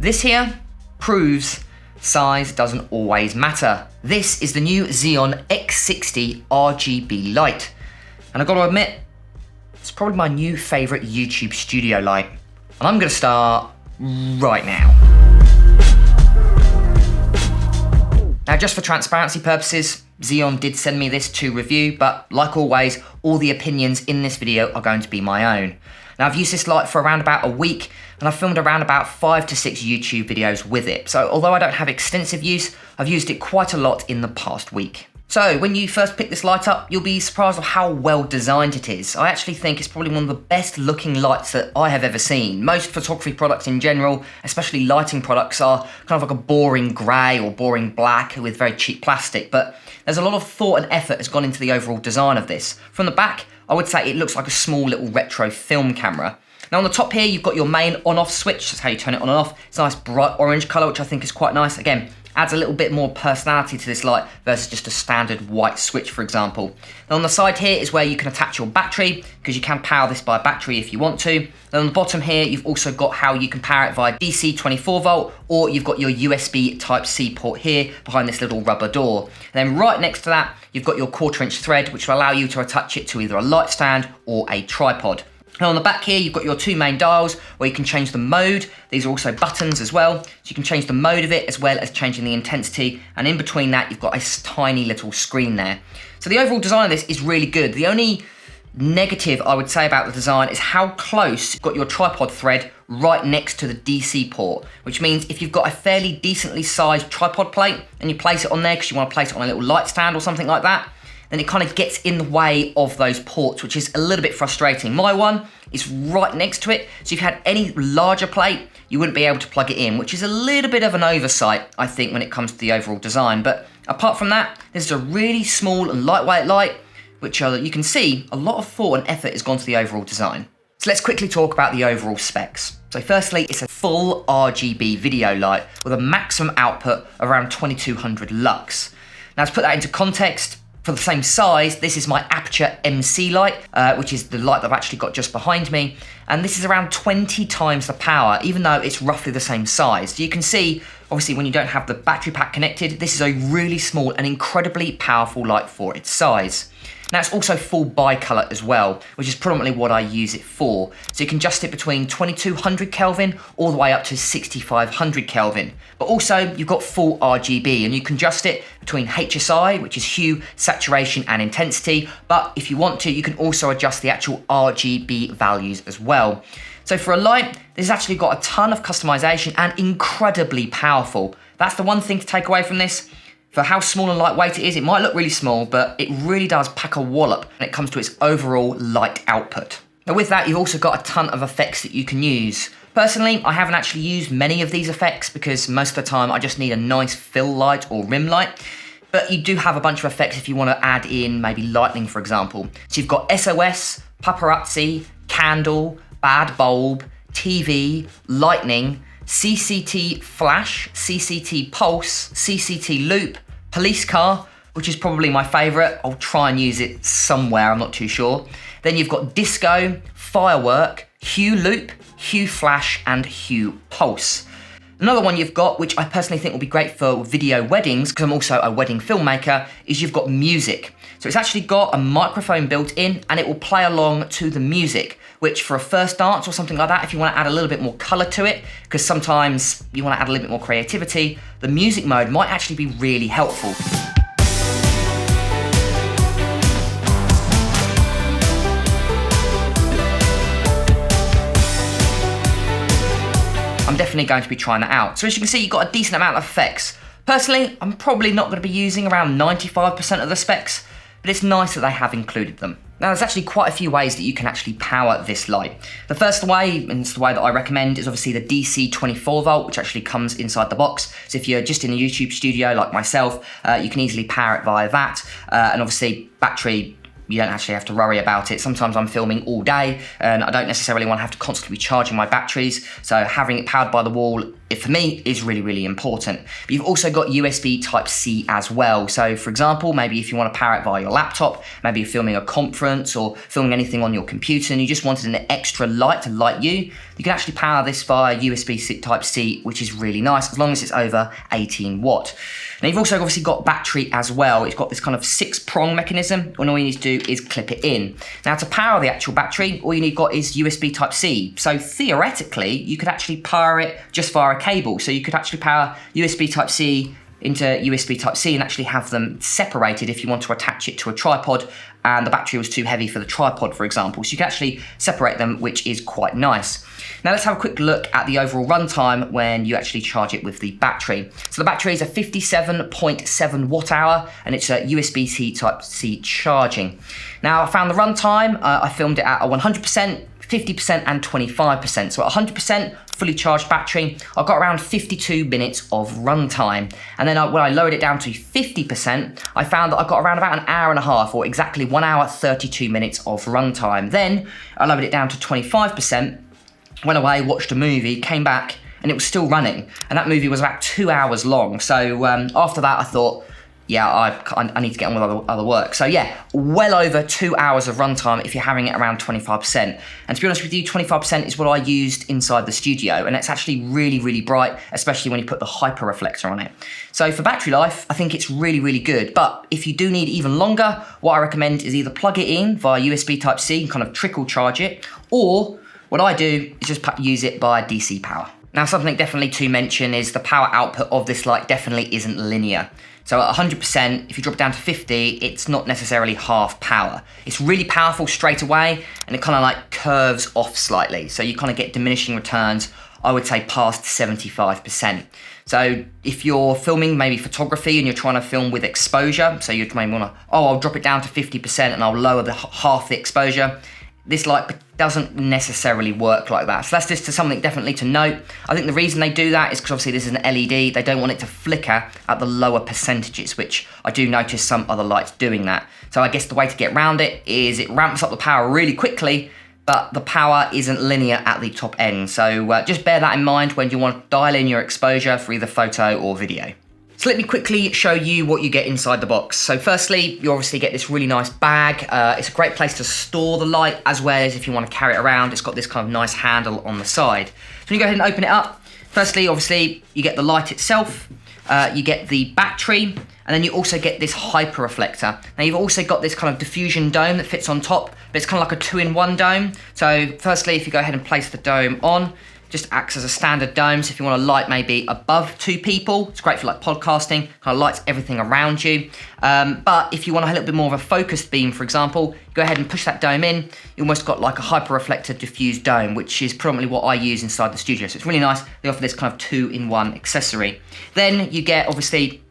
This here proves size doesn't always matter. This is the new Zhiyun X60 RGB light. And I've got to admit, it's probably my new favorite YouTube studio light. And I'm gonna start right now. Now, just for transparency purposes, Zhiyun did send me this to review, but like always, all the opinions in this video are going to be my own. Now, I've used this light for around about a week, and I've filmed around about 5 to 6 YouTube videos with it. So although I don't have extensive use, I've used it quite a lot in the past week. So when you first pick this light up, you'll be surprised at how well designed it is. I actually think it's probably one of the best looking lights that I have ever seen. Most photography products in general, especially lighting products, are kind of like a boring grey or boring black with very cheap plastic, but there's a lot of thought and effort has gone into the overall design of this. From the back, I would say it looks like a small little retro film camera. Now on the top here, you've got your main on-off switch. That's how you turn it on and off. It's a nice bright orange colour, which I think is quite nice. Again, adds a little bit more personality to this light versus just a standard white switch, for example. Now on the side here is where you can attach your battery, because you can power this by battery if you want to. Then on the bottom here, you've also got how you can power it via DC 24 volt, or you've got your USB Type-C port here behind this little rubber door. And then right next to that, you've got your 1/4 inch thread, which will allow you to attach it to either a light stand or a tripod. Now on the back here, you've got your 2 main dials where you can change the mode. These are also buttons as well. So you can change the mode of it as well as changing the intensity. And in between that, you've got a tiny little screen there. So the overall design of this is really good. The only negative I would say about the design is how close you've got your tripod thread right next to the DC port, which means if you've got a fairly decently sized tripod plate and you place it on there because you want to place it on a little light stand or something like that, then it kind of gets in the way of those ports, which is a little bit frustrating. My one is right next to it, so if you had any larger plate, you wouldn't be able to plug it in, which is a little bit of an oversight, I think, when it comes to the overall design. But apart from that, this is a really small and lightweight light, which you can see a lot of thought and effort has gone to the overall design. So let's quickly talk about the overall specs. So firstly, it's a full RGB video light with a maximum output of around 2200 lux. Now to put that into context, for the same size, this is my Aperture MC light, which is the light that I've actually got just behind me. And this is around 20 times the power, even though it's roughly the same size. So you can see, obviously when you don't have the battery pack connected, this is a really small and incredibly powerful light for its size. Now it's also full bi-color as well, which is predominantly what I use it for. So you can adjust it between 2200 Kelvin all the way up to 6500 Kelvin. But also you've got full RGB and you can adjust it between HSI, which is hue, saturation and intensity. But if you want to, you can also adjust the actual RGB values as well. So for a light, this has actually got a ton of customization and incredibly powerful. That's the one thing to take away from this. For how small and lightweight it is, it might look really small, but it really does pack a wallop when it comes to its overall light output. Now with that, you've also got a ton of effects that you can use. Personally, I haven't actually used many of these effects because most of the time I just need a nice fill light or rim light. But you do have a bunch of effects if you want to add in maybe lightning, for example. So you've got SOS, paparazzi, candle, bad bulb, TV, lightning, CCT flash, CCT pulse, CCT loop, police car, which is probably my favorite. I'll try and use it somewhere, I'm not too sure. Then you've got disco, firework, hue loop, hue flash, and hue pulse. Another one you've got, which I personally think will be great for video weddings, because I'm also a wedding filmmaker, is you've got music. So it's actually got a microphone built in and it will play along to the music, which for a first dance or something like that, if you want to add a little bit more color to it, because sometimes you want to add a little bit more creativity, the music mode might actually be really helpful. I'm definitely going to be trying that out. So as you can see, you've got a decent amount of effects. Personally, I'm probably not going to be using around 95% of the specs, but it's nice that they have included them. Now there's actually quite a few ways that you can actually power this light. The first way, and it's the way that I recommend, is obviously the DC 24 volt, which actually comes inside the box. So if you're just in a YouTube studio like myself, you can easily power it via that. And obviously battery, you don't actually have to worry about it. Sometimes I'm filming all day and I don't necessarily want to have to constantly be charging my batteries. So having it powered by the wall it for me is really, really important. But you've also got USB Type-C as well. So for example, maybe if you want to power it via your laptop, maybe you're filming a conference or filming anything on your computer and you just wanted an extra light to light you can actually power this via USB Type-C, which is really nice as long as it's over 18 watt. Now you've also obviously got battery as well. It's got this kind of 6-prong mechanism, and all you need to do is clip it in. Now to power the actual battery, all you need got is USB Type-C. So theoretically, you could actually power it just via a cable. So you could actually power USB Type-C into USB Type-C and actually have them separated if you want to attach it to a tripod and the battery was too heavy for the tripod, for example. So you can actually separate them, which is quite nice. Now let's have a quick look at the overall runtime when you actually charge it with the battery. So the battery is a 57.7 watt hour and it's a USB-C Type-C charging. Now I found the runtime, I filmed it at a 100%, 50% and 25%. So at 100% fully charged battery, I got around 52 minutes of runtime. And then when I lowered it down to 50%, I found that I got around about an hour and a half, or exactly 1 hour, 32 minutes of runtime. Then I lowered it down to 25%, went away, watched a movie, came back, and it was still running. And that movie was about 2 hours long. So after that, I thought, yeah, I need to get on with other work. So yeah, well over 2 hours of runtime if you're having it around 25%. And to be honest with you, 25% is what I used inside the studio, and it's actually really, really bright, especially when you put the hyper reflector on it. So for battery life, I think it's really, really good. But if you do need even longer, what I recommend is either plug it in via USB Type-C and kind of trickle charge it, or what I do is just use it by DC power. Now, something definitely to mention is the power output of this light definitely isn't linear. So at 100%, if you drop it down to 50, it's not necessarily half power. It's really powerful straight away, and it kind of like curves off slightly. So you kind of get diminishing returns, I would say past 75%. So if you're filming maybe photography and you're trying to film with exposure, so you maybe want to, I'll drop it down to 50% and I'll lower the half the exposure. This light doesn't necessarily work like that. So that's just something definitely to note. I think the reason they do that is because obviously this is an LED. They don't want it to flicker at the lower percentages, which I do notice some other lights doing that. So I guess the way to get around it is it ramps up the power really quickly, but the power isn't linear at the top end. So just bear that in mind when you want to dial in your exposure for either photo or video. So let me quickly show you what you get inside the box. So firstly, you obviously get this really nice bag. It's a great place to store the light, as well as if you want to carry it around. It's got this kind of nice handle on the side. So when you go ahead and open it up, firstly, obviously, you get the light itself, you get the battery, and then you also get this hyper reflector. Now you've also got this kind of diffusion dome that fits on top, but it's kind of like a 2-in-1 dome. So firstly, if you go ahead and place the dome on, just acts as a standard dome. So if you want to light maybe above 2 people, it's great for like podcasting, kind of lights everything around you. But if you want a little bit more of a focused beam, for example, go ahead and push that dome in. You almost got like a hyper reflector diffused dome, which is predominantly what I use inside the studio. So it's really nice. They offer this kind of 2-in-1 accessory. Then you get, obviously,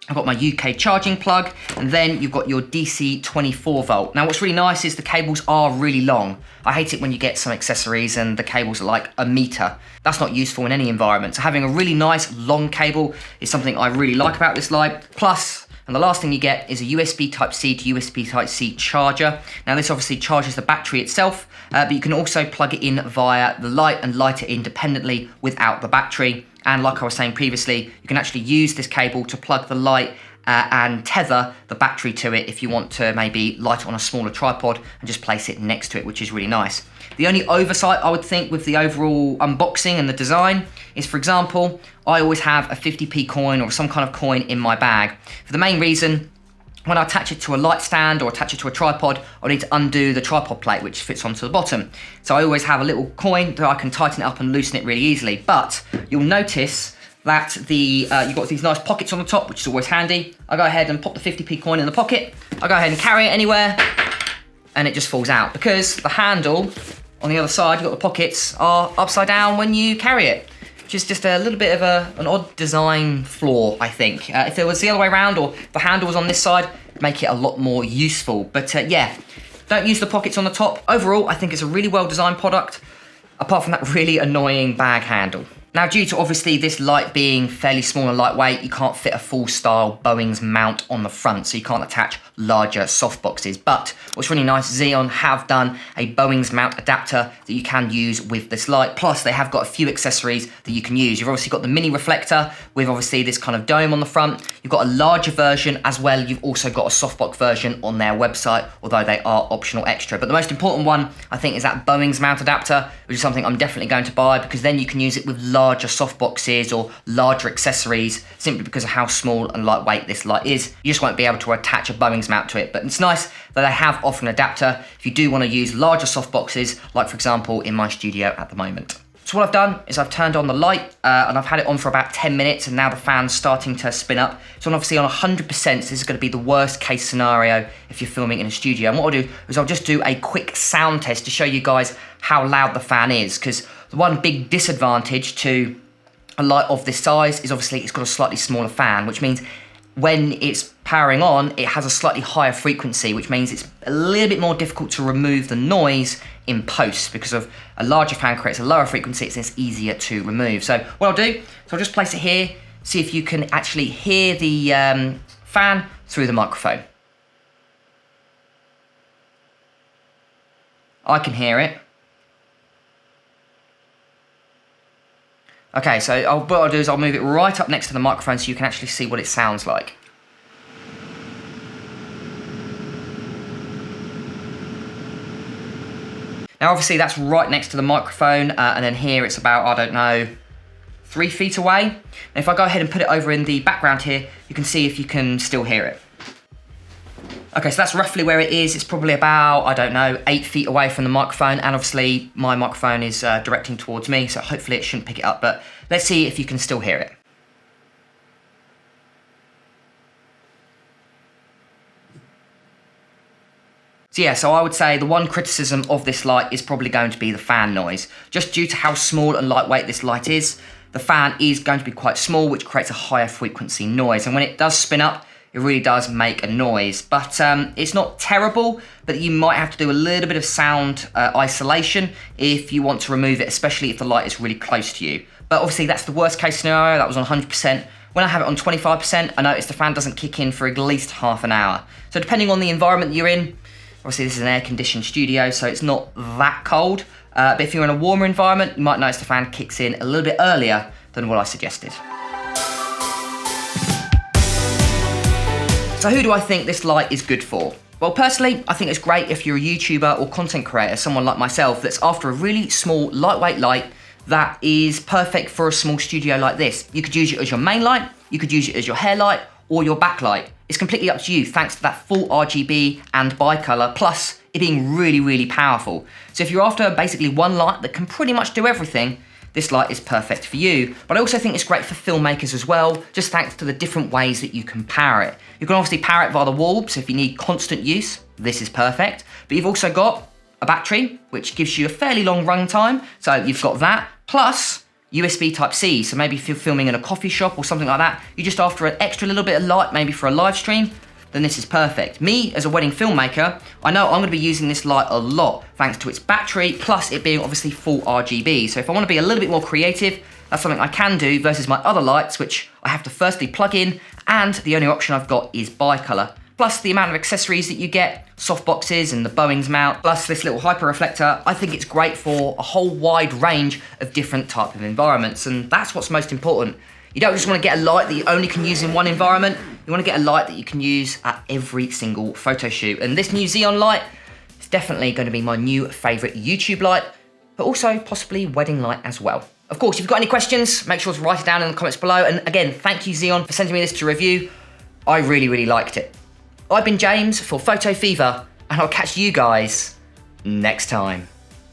I've got my UK charging plug, and then you've got your DC 24 volt. Now what's really nice is the cables are really long. I hate it when you get some accessories and the cables are like a meter. That's not useful in any environment. So having a really nice long cable is something I really like about this light. Plus, and the last thing you get is a USB Type-C to USB Type-C charger. Now this obviously charges the battery itself, but you can also plug it in via the light and light it independently without the battery. And like I was saying previously, you can actually use this cable to plug the light and tether the battery to it if you want to maybe light it on a smaller tripod and just place it next to it, which is really nice. The only oversight I would think with the overall unboxing and the design is, for example, I always have a 50p coin or some kind of coin in my bag. For the main reason, when I attach it to a light stand or attach it to a tripod, I need to undo the tripod plate, which fits onto the bottom. So I always have a little coin that I can tighten it up and loosen it really easily. But you'll notice that you've got these nice pockets on the top, which is always handy. I go ahead and pop the 50p coin in the pocket. I go ahead and carry it anywhere, and it just falls out because the handle on the other side, you've got the pockets, are upside down when you carry it. Which is just a little bit of an odd design flaw, I think. If it was the other way around, or the handle was on this side, it'd make it a lot more useful. But yeah, don't use the pockets on the top. Overall, I think it's a really well-designed product, apart from that really annoying bag handle. Now, due to obviously this light being fairly small and lightweight, you can't fit a full-style Bowings mount on the front, so you can't attach larger softboxes. But what's really nice, Zhiyun have done a Bowings mount adapter that you can use with this light. Plus they have got a few accessories that you can use. You've obviously got the mini reflector with obviously this kind of dome on the front. You've got a larger version as well. You've also got a softbox version on their website, although they are optional extra. But the most important one, I think, is that Bowings mount adapter, which is something I'm definitely going to buy, because then you can use it with larger softboxes or larger accessories, simply because of how small and lightweight this light is. You just won't be able to attach a Bowings mount to it. But it's nice that they have offered an adapter if you do want to use larger softboxes, like for example in my studio at the moment. So what I've done is I've turned on the light and I've had it on for about 10 minutes, and now the fan's starting to spin up. So obviously on 100%, so this is going to be the worst case scenario if you're filming in a studio. And what I'll do is I'll just do a quick sound test to show you guys how loud the fan is, because the one big disadvantage to a light of this size is obviously it's got a slightly smaller fan, which means when it's powering on, it has a slightly higher frequency, which means it's a little bit more difficult to remove the noise in post, because of a larger fan creates a lower frequency, it's easier to remove. So what I'll do is I'll just place it here, see if you can actually hear the fan through the microphone. I can hear it. Okay, so what I'll do is I'll move it right up next to the microphone so you can actually see what it sounds like. Now obviously that's right next to the microphone, and then here it's about, I don't know, 3 feet away. And if I go ahead and put it over in the background here, you can see if you can still hear it. Okay, so that's roughly where it is. It's probably about, I don't know, 8 feet away from the microphone, and obviously my microphone is directing towards me, so hopefully it shouldn't pick it up, but let's see if you can still hear it. So yeah, so I would say the one criticism of this light is probably going to be the fan noise. Just due to how small and lightweight this light is, the fan is going to be quite small, which creates a higher frequency noise, and when it does spin up, it really does make a noise. But it's not terrible, but you might have to do a little bit of sound isolation if you want to remove it, especially if the light is really close to you. But obviously that's the worst case scenario. That was on 100%. When I have it on 25%, I notice the fan doesn't kick in for at least half an hour. So depending on the environment you're in, obviously this is an air-conditioned studio, so it's not that cold. But if you're in a warmer environment, you might notice the fan kicks in a little bit earlier than what I suggested. So who do I think this light is good for? Well, personally, I think it's great if you're a YouTuber or content creator, someone like myself, that's after a really small, lightweight light that is perfect for a small studio like this. You could use it as your main light, you could use it as your hair light, or your backlight. It's completely up to you, thanks to that full RGB and bicolor, plus it being really, really powerful. So if you're after basically one light that can pretty much do everything, this light is perfect for you. But I also think it's great for filmmakers as well, just thanks to the different ways that you can power it. You can obviously power it via the wall, so if you need constant use, this is perfect. But you've also got a battery, which gives you a fairly long run time. So you've got that, plus USB Type-C. So maybe if you're filming in a coffee shop or something like that, you're just after an extra little bit of light, maybe for a live stream, then this is perfect. Me, as a wedding filmmaker, I know I'm gonna be using this light a lot, thanks to its battery, plus it being obviously full RGB. So if I wanna be a little bit more creative, that's something I can do versus my other lights, which I have to firstly plug in, and the only option I've got is bicolor. Plus the amount of accessories that you get, softboxes and the Bowings mount, plus this little hyper reflector, I think it's great for a whole wide range of different type of environments, and that's what's most important. You don't just want to get a light that you only can use in one environment, you want to get a light that you can use at every single photo shoot. And this new Zhiyun light is definitely going to be my new favourite YouTube light, but also possibly wedding light as well. Of course, if you've got any questions, make sure to write it down in the comments below. And again, thank you Zhiyun for sending me this to review. I really, really liked it. I've been James for Photo Fever, and I'll catch you guys next time.